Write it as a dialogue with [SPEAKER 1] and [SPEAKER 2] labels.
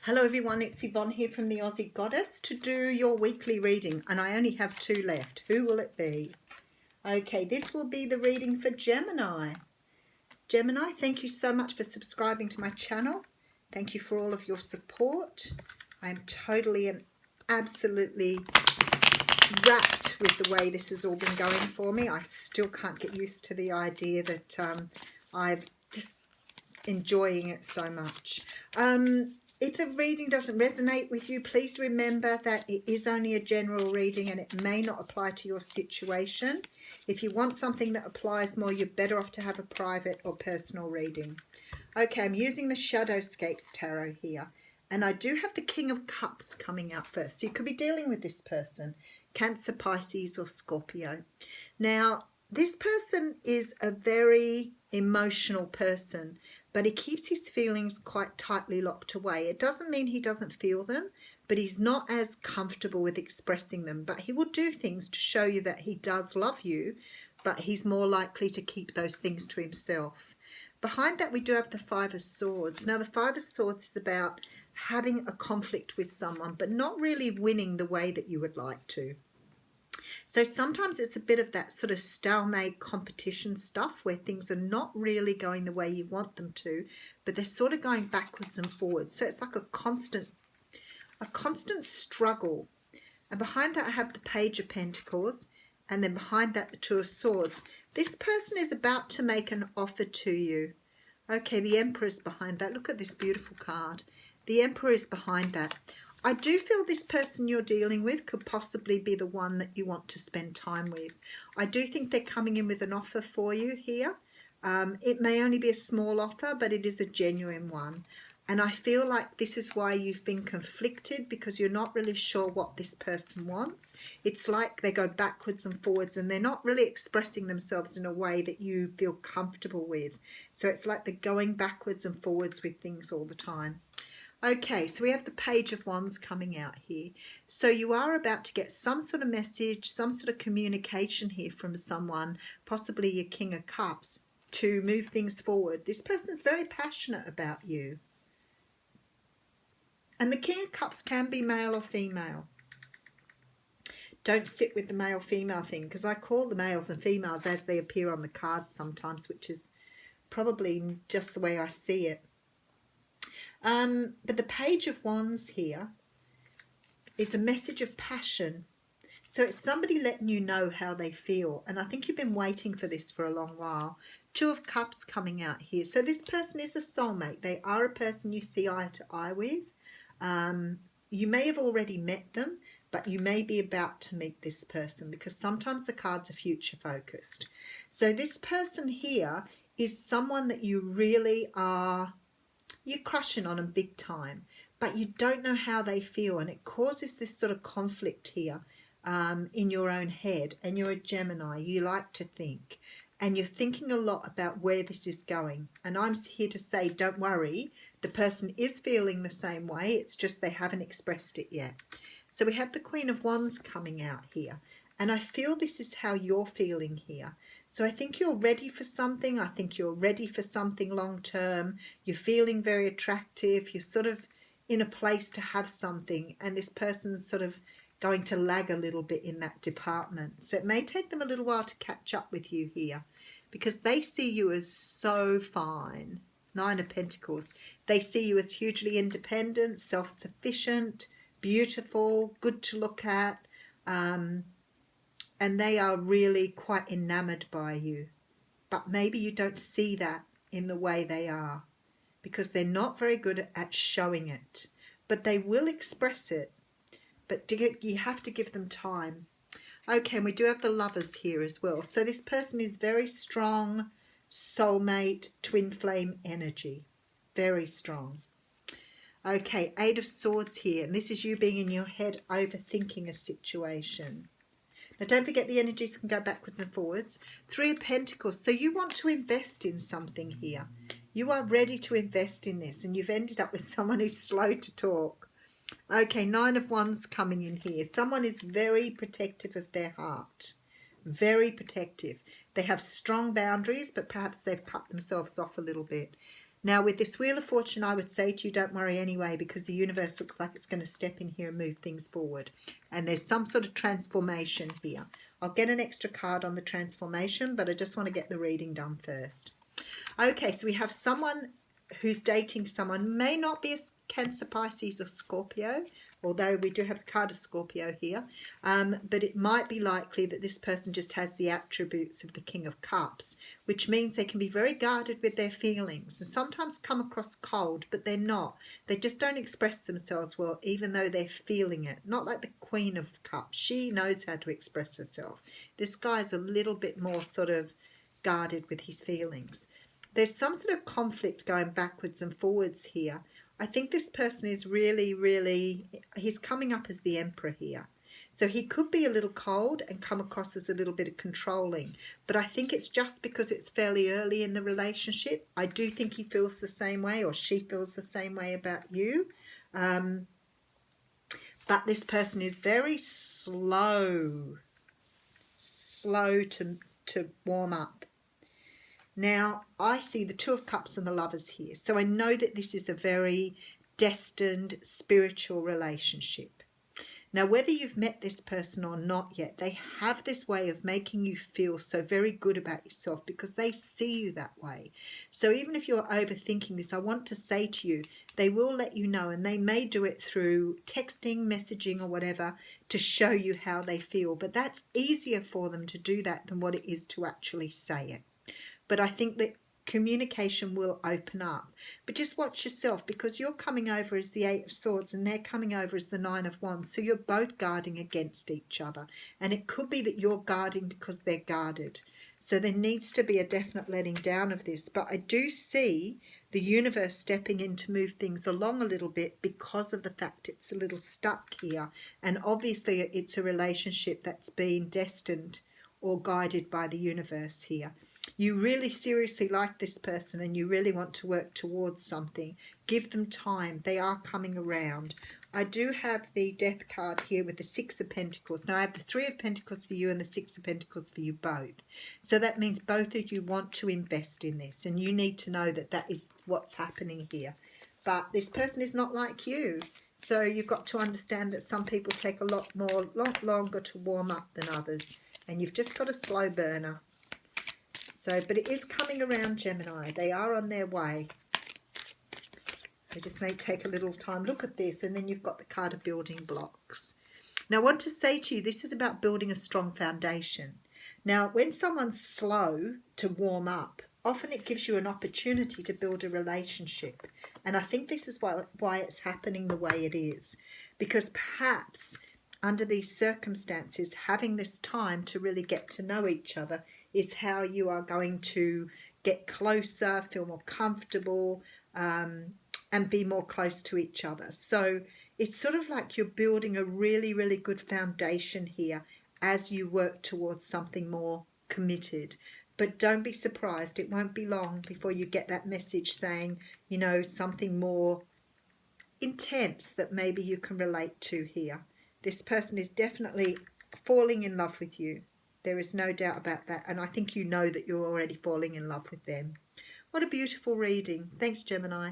[SPEAKER 1] Hello everyone, it's Yvonne here from the Aussie Goddess to do your weekly reading, and I only have two left. Who will it be? Okay, this will be the reading for Gemini. Gemini, thank you so much for subscribing to my channel. Thank you for all of your support. I am totally and absolutely wrapped with the way this has all been going for me. I still can't get used to the idea that I'm just enjoying it so much. If the reading doesn't resonate with you, please remember that it is only a general reading and it may not apply to your situation. If you want something that applies more, you're better off to have a private or personal reading. Okay, I'm using the Shadowscapes Tarot here, and I do have the King of Cups coming out first. So you could be dealing with this person, Cancer, Pisces or Scorpio. Now, this person is a very emotional person, but he keeps his feelings quite tightly locked away. It doesn't mean he doesn't feel them, but he's not as comfortable with expressing them. But he will do things to show you that he does love you, but he's more likely to keep those things to himself. Behind that, we do have the Five of Swords. Now, the Five of Swords is about having a conflict with someone, but not really winning the way that you would like to. So sometimes it's a bit of that sort of stalemate competition stuff where things are not really going the way you want them to, but they're sort of going backwards and forwards. So it's like a constant struggle. And behind that I have the Page of Pentacles, and then behind that the Two of Swords. This person is about to make an offer to you. Okay, the Emperor is behind that. Look at this beautiful card. The Emperor is behind that. I do feel this person you're dealing with could possibly be the one that you want to spend time with. I do think they're coming in with an offer for you here. It may only be a small offer, but it is a genuine one. And I feel like this is why you've been conflicted, because you're not really sure what this person wants. It's like they go backwards and forwards and they're not really expressing themselves in a way that you feel comfortable with. So it's like they're going backwards and forwards with things all the time. Okay, so we have the Page of Wands coming out here. So you are about to get some sort of message, some sort of communication here from someone, possibly your King of Cups, to move things forward. This person's very passionate about you. And the King of Cups can be male or female. Don't sit with the male-female thing, because I call the males and females as they appear on the cards sometimes, which is probably just the way I see it. But the Page of Wands here is a message of passion. So it's somebody letting you know how they feel. And I think you've been waiting for this for a long while. Two of Cups coming out here. So this person is a soulmate. They are a person you see eye to eye with. You may have already met them, but you may be about to meet this person, because sometimes the cards are future focused. So this person here is someone that you really are... You're crushing on them big time, but you don't know how they feel, and it causes this sort of conflict here in your own head. And you're a Gemini, you like to think, and you're thinking a lot about where this is going. And I'm here to say, don't worry, the person is feeling the same way, it's just they haven't expressed it yet. So we have the Queen of Wands coming out here, and I feel this is how you're feeling here. So I think you're ready for something. I think you're ready for something long term. You're feeling very attractive. You're sort of in a place to have something, and this person's sort of going to lag a little bit in that department. So it may take them a little while to catch up with you here, because they see you as so fine. Nine of Pentacles. They see you as hugely independent, self-sufficient, beautiful, good to look at. And they are really quite enamored by you. But maybe you don't see that in the way they are, because they're not very good at showing it. But they will express it. But you have to give them time. Okay, and we do have the Lovers here as well. So this person is very strong, soulmate, twin flame energy. Very strong. Okay, Eight of Swords here. And this is you being in your head overthinking a situation. Now, don't forget the energies can go backwards and forwards. Three of Pentacles. So you want to invest in something here. You are ready to invest in this, and you've ended up with someone who's slow to talk. Okay, Nine of Wands coming in here. Someone is very protective of their heart. Very protective. They have strong boundaries, but perhaps they've cut themselves off a little bit. Now, with this Wheel of Fortune, I would say to you, don't worry anyway, because the universe looks like it's going to step in here and move things forward. And there's some sort of transformation here. I'll get an extra card on the transformation, but I just want to get the reading done first. Okay, so we have someone who's dating someone, may not be a Cancer, Pisces or Scorpio, although we do have the card of Scorpio here, but it might be likely that this person just has the attributes of the King of Cups, which means they can be very guarded with their feelings and sometimes come across cold, but they're not. They just don't express themselves well, even though they're feeling it. Not like the Queen of Cups. She knows how to express herself. This guy's a little bit more sort of guarded with his feelings. There's some sort of conflict going backwards and forwards here. I think this person is really, he's coming up as the Emperor here. So he could be a little cold and come across as a little bit of controlling. But I think it's just because it's fairly early in the relationship. I do think he feels the same way, or she feels the same way about you. But this person is very slow to warm up. Now, I see the Two of Cups and the Lovers here. So I know that this is a very destined spiritual relationship. Now, whether you've met this person or not yet, they have this way of making you feel so very good about yourself because they see you that way. So even if you're overthinking this, I want to say to you, they will let you know, and they may do it through texting, messaging or whatever to show you how they feel. But that's easier for them to do that than what it is to actually say it. But I think that communication will open up. But just watch yourself, because you're coming over as the Eight of Swords and they're coming over as the Nine of Wands. So you're both guarding against each other. And it could be that you're guarding because they're guarded. So there needs to be a definite letting down of this. But I do see the universe stepping in to move things along a little bit because of the fact it's a little stuck here. And obviously it's a relationship that's been destined or guided by the universe here. You really seriously like this person and you really want to work towards something. Give them time. They are coming around. I do have the Death card here with the Six of Pentacles. Now I have the Three of Pentacles for you and the Six of Pentacles for you both. So that means both of you want to invest in this, and you need to know that that is what's happening here. But this person is not like you. So you've got to understand that some people take a lot longer to warm up than others. And you've just got a slow burner. So, but it is coming around, Gemini. They are on their way. They just may take a little time. Look at this. And then you've got the card of building blocks. Now, I want to say to you, this is about building a strong foundation. Now, when someone's slow to warm up, often it gives you an opportunity to build a relationship. And I think this is why it's happening the way it is. Because perhaps under these circumstances, having this time to really get to know each other is how you are going to get closer, feel more comfortable, and be more close to each other. So it's sort of like you're building a really good foundation here as you work towards something more committed. But don't be surprised, it won't be long before you get that message saying, you know, something more intense that maybe you can relate to here. This person is definitely falling in love with you. There is no doubt about that. And I think you know that you're already falling in love with them. What a beautiful reading. Thanks, Gemini.